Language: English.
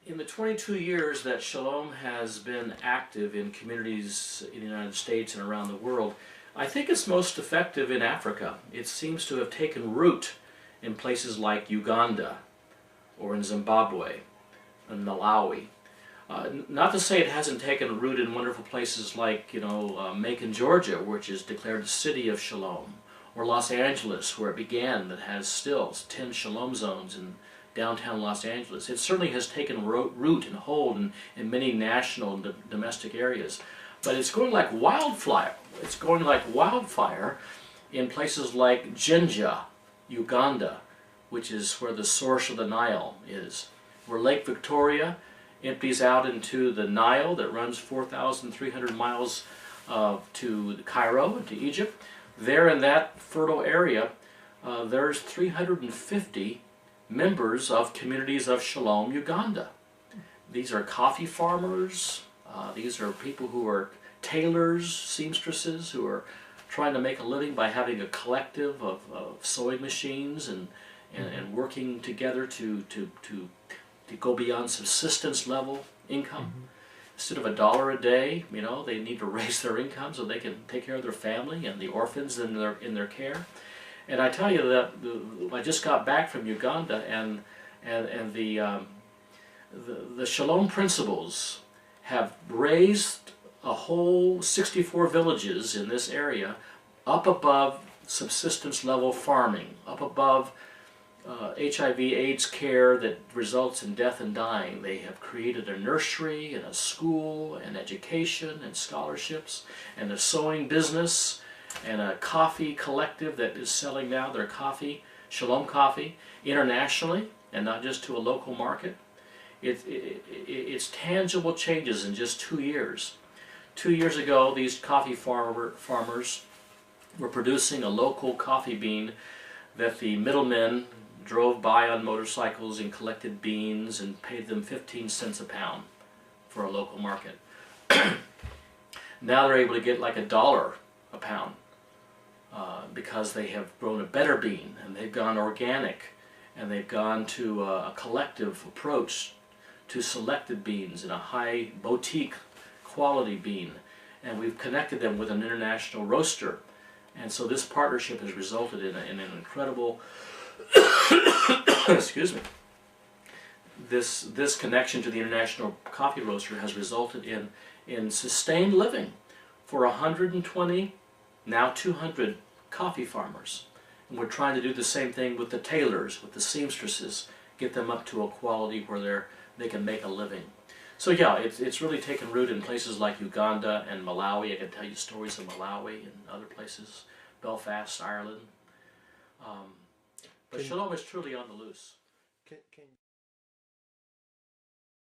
In the 22 years that Shalom has been active in communities in the United States and around the world, I think it's most effective in Africa. It seems to have taken root in places like Uganda or in Zimbabwe and Malawi. Not to say it hasn't taken root in wonderful places like, Macon, Georgia, which is declared the city of Shalom, or Los Angeles, where it began, that has still 10 Shalom zones in downtown Los Angeles. It certainly has taken root and hold in many national and domestic areas. But it's going like wildfire. It's going like wildfire in places like Jinja, Uganda, which is where the source of the Nile is, where Lake Victoria empties out into the Nile that runs 4,300 miles to Cairo and to Egypt. There in that fertile area, there's 350 members of communities of Shalom, Uganda. These are coffee farmers. These are people who are tailors, seamstresses, who are trying to make a living by having a collective of sewing machines and working together to go beyond subsistence level income. Instead of $1 a day, they need to raise their income so they can take care of their family and the orphans in their care. And I tell you that I just got back from Uganda, and the Shalom principles have raised a whole 64 villages in this area up above subsistence level farming, up above HIV/AIDS care that results in death and dying. They have created a nursery and a school and education and scholarships and a sewing business and a coffee collective that is selling now their coffee, Shalom Coffee, internationally and not just to a local market. It's tangible changes in just 2 years. 2 years ago, these coffee farmers were producing a local coffee bean that the middlemen drove by on motorcycles and collected beans and paid them 15 cents a pound for a local market. Now they're able to get like $1 a pound because they have grown a better bean, and they've gone organic, and they've gone to a collective approach to selected beans and a high boutique quality bean, and we've connected them with an international roaster. And so this partnership has resulted in an incredible excuse me. This connection to the international coffee roaster has resulted in sustained living for 120, now 200 coffee farmers. And we're trying to do the same thing with the tailors, with the seamstresses, get them up to a quality where they can make a living. So yeah, it's really taken root in places like Uganda and Malawi. I can tell you stories of Malawi and other places, Belfast, Ireland. But Shalom is truly on the loose.